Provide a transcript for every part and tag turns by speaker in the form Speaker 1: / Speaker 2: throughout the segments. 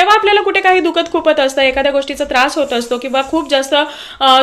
Speaker 1: जेव्हा आपल्याला कुठे काही दुखत खुपत असतं, एखाद्या गोष्टीचा त्रास होत असतो किंवा खूप जास्त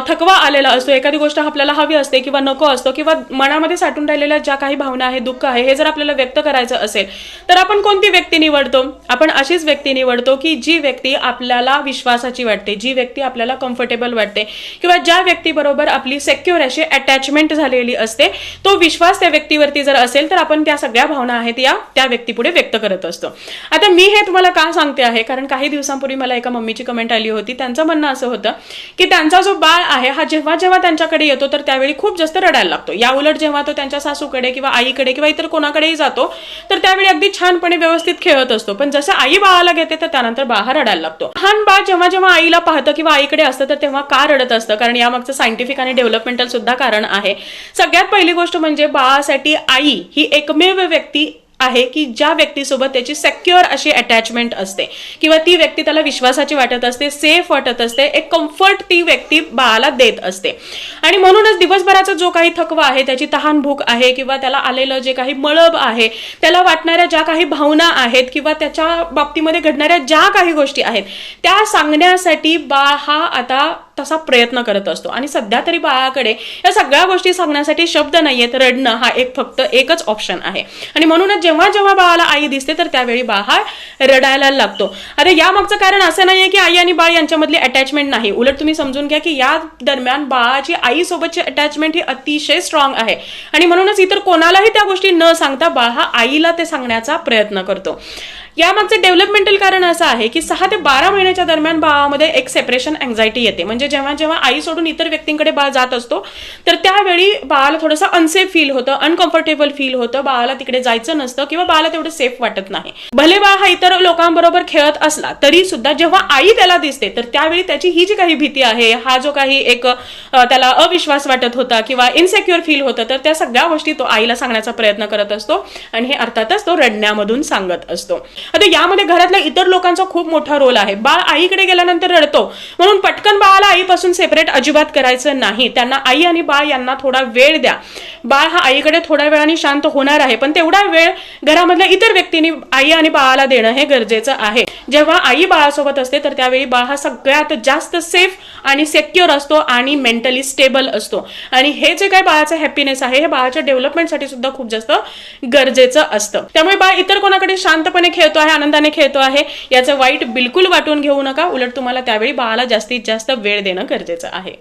Speaker 1: थकवा आलेला असतो, एखादी गोष्ट आपल्याला हवी असते किंवा नको असतो, किंवा मनामध्ये साठून राहिलेल्या ज्या काही भावना आहे, दुःख आहे, हे जर आपल्याला व्यक्त करायचं असेल तर आपण कोणती व्यक्ती निवडतो? आपण अशीच व्यक्ती निवडतो की जी व्यक्ती आपल्याला विश्वासाची वाटते, जी व्यक्ती आपल्याला कम्फर्टेबल वाटते, किंवा ज्या व्यक्तीबरोबर आपली सेक्युअर अशी अटॅचमेंट झालेली असते. तो विश्वास त्या व्यक्तीवरती जर असेल तर आपण त्या सगळ्या भावना आहेत या त्या व्यक्तीपुढे व्यक्त करत असतो. आता मी हे तुम्हाला का सांगते आहे, कारण काही दिवसांपूर्वी मला एका मम्मीची कमेंट आली होती. त्यांचं म्हणणं असं होतं की त्यांचा जो बाळ आहे हा जेव्हा जेव्हा त्यांच्याकडे येतो तर त्यावेळी खूप जास्त रडायला लागतो. या उलट जेव्हा तो त्यांच्या सासूकडे किंवा आईकडे किंवा इतर कोणाकडेही जातो तर त्यावेळी अगदी छानपणे व्यवस्थित खेळत असतो. पण जसं आई बाळाला घेते तर त्यानंतर बाळ रडायला लागतो. लहान बाळ जेव्हा जेव्हा आईला पाहतं किंवा आईकडे असतं तर तेव्हा का रडत असतं? कारण यामागचं सायंटिफिक आणि डेव्हलपमेंटल सुद्धा कारण आहे. सगळ्यात पहिली गोष्ट म्हणजे बाळासाठी आई ही एकमेव व्यक्ती आहे की ज्या व्यक्तीसोबत त्याची सेक्युअर अशी अटॅचमेंट असते, किंवा ती व्यक्ती त्याला विश्वासाची वाटत असते, सेफ वाटत असते, एक कम्फर्ट ती व्यक्ती बाळाला देत असते. आणि म्हणूनच दिवसभराचा जो काही थकवा आहे, त्याची तहान भूक आहे, किंवा त्याला आलेलं जे काही मळब आहे, त्याला वाटणाऱ्या ज्या काही भावना आहेत, किंवा त्याच्या बाबतीमध्ये घडणाऱ्या ज्या काही गोष्टी आहेत त्या सांगण्यासाठी बाळ हा आता तसा प्रयत्न करत असतो. आणि सध्या तरी बाळाकडे या सगळ्या गोष्टी सांगण्यासाठी शब्द नाहीयेत. रडणं हा फक्त एकच ऑप्शन आहे. आणि म्हणूनच जेव्हा जेव्हा बाळाला आई दिसते तर त्यावेळी बाळ हा रडायला लागतो. आता यामागचं कारण असं नाहीये की आई आणि बाळ यांच्यामधली अटॅचमेंट नाही. उलट तुम्ही समजून घ्या की या दरम्यान बाळाची आईसोबतची अटॅचमेंट ही अतिशय स्ट्रॉंग आहे. आणि म्हणूनच इतर कोणालाही त्या गोष्टी न सांगता बाळ हा आईला ते सांगण्याचा प्रयत्न करतो. यामागचं डेव्हलपमेंटल कारण असं आहे की 6 ते 12 महिन्याच्या दरम्यान बाळामध्ये एक सेपरेशन अँझायटी येते. म्हणजे जेव्हा जेव्हा आई सोडून इतर व्यक्तींकडे बाळ जात असतो तर त्यावेळी बाळाला थोडंसं अनसेफ फील होतं, अनकम्फर्टेबल फील होतं, बाळाला तिकडे जायचं नसतं किंवा बाळाला तेवढं सेफ वाटत नाही. भले बाळ हा इतर लोकांबरोबर खेळत असला तरी सुद्धा जेव्हा आई त्याला दिसते तर त्यावेळी त्याची ही जी काही भीती आहे, हा जो काही एक त्याला अविश्वास वाटत होता किंवा इनसेक्युअर फील होतं, तर त्या सगळ्या गोष्टी तो आईला सांगण्याचा प्रयत्न करत असतो. आणि हे अर्थातच तो रडण्यामधून सांगत असतो. आता यामध्ये घरातल्या इतर लोकांचा खूप मोठा रोल आहे. बाळ आईकडे गेल्यानंतर रडतो म्हणून पटकन बाळाला आईपासून सेपरेट अजिबात करायचं नाही. त्यांना आई आणि बाळ यांना थोडा वेळ द्या. बाळ हा आईकडे थोड्या वेळाने शांत होणार आहे, पण तेवढा वेळ घरामधल्या इतर व्यक्तींनी आई आणि बाळाला देणं हे गरजेचं आहे. जेव्हा आई बाळासोबत असते तर त्यावेळी बाळ हा सगळ्यात जास्त सेफ आणि सेक्युअर असतो आणि मेंटली स्टेबल असतो. आणि हे जे काही बाळाचं हॅपीनेस आहे हे बाळाच्या डेव्हलपमेंटसाठी सुद्धा खूप जास्त गरजेचं असतं. त्यामुळे बाळ इतर कोणाकडे शांतपणे खेळतो आहे, आनंदाने खेळतो आहे, याचं वाईट बिलकुल वाटून घेऊ नका. उलट तुम्हाला त्यावेळी बाळाला जास्तीत जास्त वेळ देणं गरजेचं आहे.